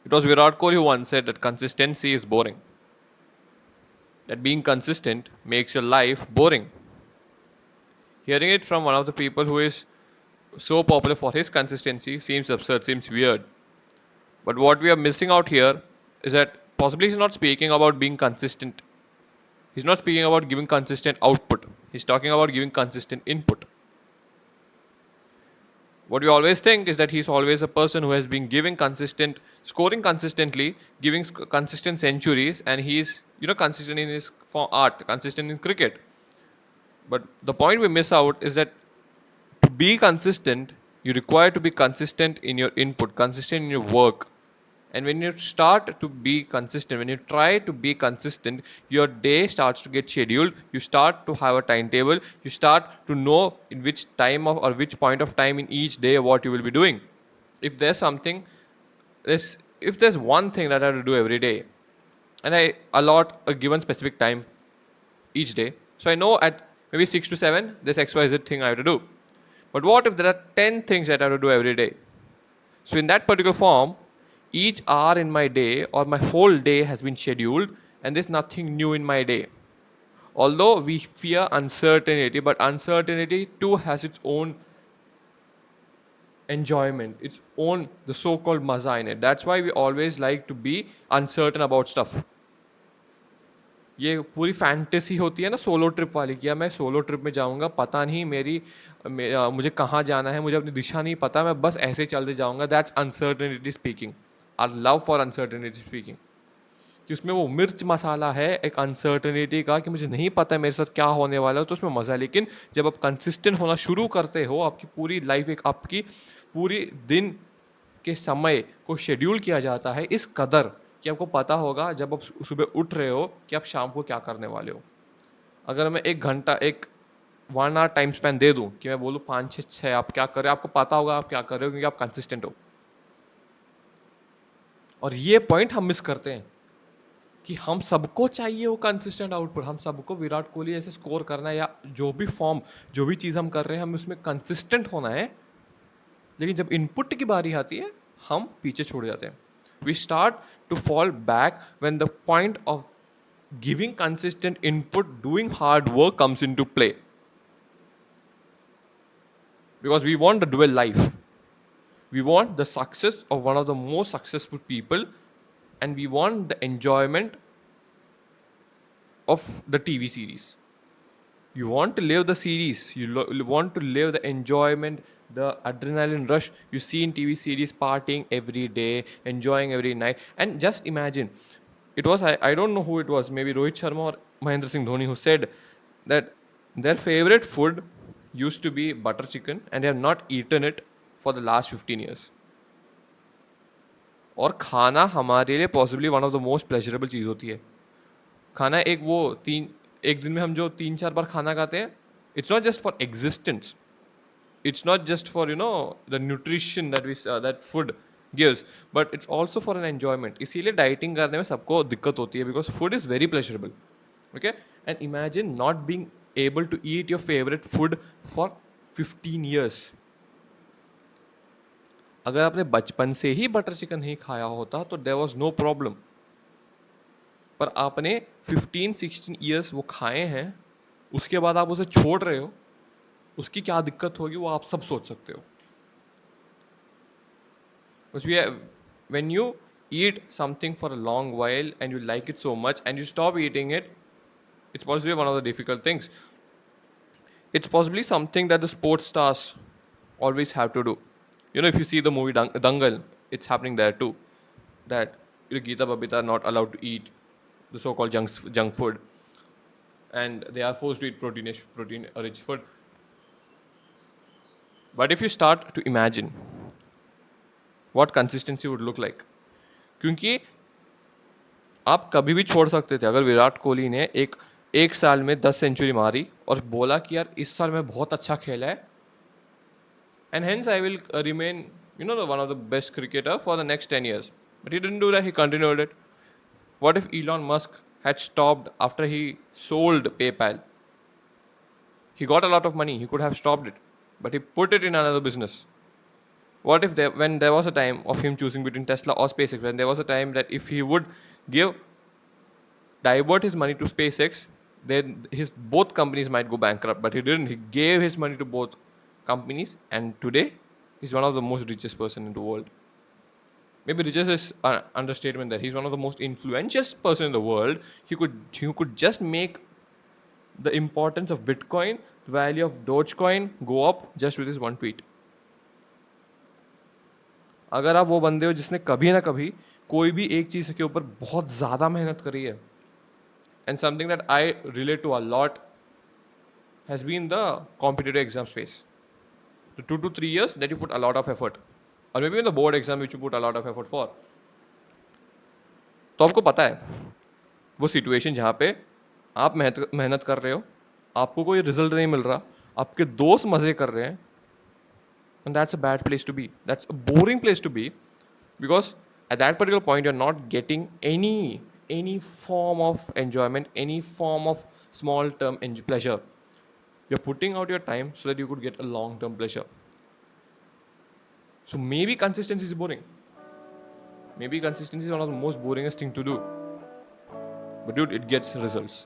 It was Virat Kohli who once said that consistency is boring. That being consistent makes your life boring. Hearing it from one of the people who is so popular for his consistency seems absurd, seems weird. But what we are missing out here is that possibly he's not speaking about being consistent. He's not speaking about giving consistent output. He's talking about giving consistent input. What we always think is that he's always a person who has been giving consistent, scoring consistently, giving consistent centuries, and he's consistent in his for art, consistent in cricket. But the point we miss out is that to be consistent, you require to be consistent in your input, consistent in your work. And when you start to be consistent, when you try to be consistent, your day starts to get scheduled. You start to have a timetable. You start to know in which time of or which point of time in each day what you will be doing. If there's something, if there's one thing that I have to do every day, and I allot a given specific time each day, so I know at maybe 6 to 7 this XYZ thing I have to do. But what if there are 10 things that I have to do every day? So in that particular form, each hour in my day or my whole day has been scheduled and there's nothing new in my day. Although we fear uncertainty, but uncertainty too has its own enjoyment, its own the so-called maza in it. That's why we always like to be uncertain about stuff. ये पूरी fantasy होती है ना solo trip वाली, क्या मैं solo trip में जाऊंगा, पता नहीं मुझे कहाँ जाना है, मुझे अपनी दिशा नहीं पता, मैं बस ऐसे चलते जाऊंगा. That's uncertainty speaking, or love for uncertainty speaking. कि उसमें वो मिर्च मसाला है एक अनसर्टेनिटी का कि मुझे नहीं पता है मेरे साथ क्या होने वाला है, तो उसमें मज़ा है. लेकिन जब आप कंसिस्टेंट होना शुरू करते हो, आपकी पूरी लाइफ एक आपकी पूरी दिन के समय को शेड्यूल किया जाता है इस कदर कि आपको पता होगा जब आप सुबह उठ रहे हो कि आप शाम को क्या करने वाले हो. अगर मैं 1 घंटा 1 आवर टाइम स्पेन दे दूं कि मैं बोलूँ 5 6 6 आप क्या कर रहे हो, आपको पता होगा आप क्या कर रहे हो क्योंकि आप कंसिस्टेंट हो. और ये पॉइंट हम मिस करते हैं कि हम सबको चाहिए वो कंसिस्टेंट आउटपुट, हम सबको विराट कोहली ऐसे स्कोर करना है या जो भी फॉर्म जो भी चीज़ हम कर रहे हैं हम उसमें कंसिस्टेंट होना है. लेकिन जब इनपुट की बारी आती है हम पीछे छोड़ जाते हैं. We start to fall back when the point of giving consistent input, doing hard work comes into play. Because we want the dual life. We want the success of one of the most successful people, and we want the enjoyment of the TV series. You want to live the series, you want to live the enjoyment, the adrenaline rush you see in TV series, partying every day, enjoying every night. And just imagine, I don't know who it was, maybe Rohit Sharma or Mahendra Singh Dhoni, who said that their favorite food used to be butter chicken and they have not eaten it for the last 15 years. और खाना हमारे लिए possibly one of the most pleasurable चीज़ होती है. खाना एक दिन में हम जो 3 4 बार खाना खाते हैं, it's not just for existence, it's not just for the nutrition that food gives, but it's also for an enjoyment. इसीलिए डाइटिंग करने में सबको दिक्कत होती है because food is very pleasurable. Okay, and imagine not being able to eat your favorite food for 15 years. अगर आपने बचपन से ही बटर चिकन नहीं खाया होता तो देयर वाज नो प्रॉब्लम, पर आपने 15-16 ईयर्स वो खाए हैं, उसके बाद आप उसे छोड़ रहे हो, उसकी क्या दिक्कत होगी वो आप सब सोच सकते हो. When you eat something for a long while and you like it so much and you stop eating it, it's possibly one of the difficult things. It's possibly something that the sports stars always have to do. If you see the movie Dangal, it's happening there too. That Geeta Babita are not allowed to eat the so-called junk food, and they are forced to eat protein-rich food. But if you start to imagine what consistency would look like, क्योंकि आप कभी भी छोड़ सकते थे. अगर विराट कोहली ने एक साल में 10 सेंचुरी मारी और बोला कि यार इस साल में बहुत अच्छा खेला है and hence I will remain one of the best cricketer for the next 10 years, but he didn't do that, he continued it. What if Elon Musk had stopped after he sold PayPal? He got a lot of money, he could have stopped it, but he put it in another business. What if when there was a time of him choosing between Tesla or SpaceX, when there was a time that if he would give divert his money to SpaceX, then his both companies might go bankrupt. But he didn't. He gave his money to both companies, and today he's one of the most richest person in the world. Maybe richest is an understatement. That he's one of the most influential person in the world. He could just make the importance of Bitcoin, the value of Dogecoin go up just with his one tweet. अगर आप वो बंदे हो जिसने कभी ना कभी कोई भी एक चीज़ के ऊपर बहुत ज़्यादा मेहनत करी है, and something that I relate to a lot has been the competitive exam space. The 2 to 3 years that you put a lot of effort, or maybe in the board exam which you put a lot of effort for. तो आपको पता है वो situation जहाँ पे आप मेहनत कर रहे हो, आपको कोई रिजल्ट नहीं मिल रहा, आपके दोस्त मज़े कर रहे हैं, and that's a bad place to be. That's a boring place to be, because at that particular point you're not getting any form of enjoyment, any form of small term pleasure. You're putting out your time so that you could get a long term pleasure. So maybe consistency is boring. Maybe consistency is one of the most boringest thing to do. But dude, it gets results.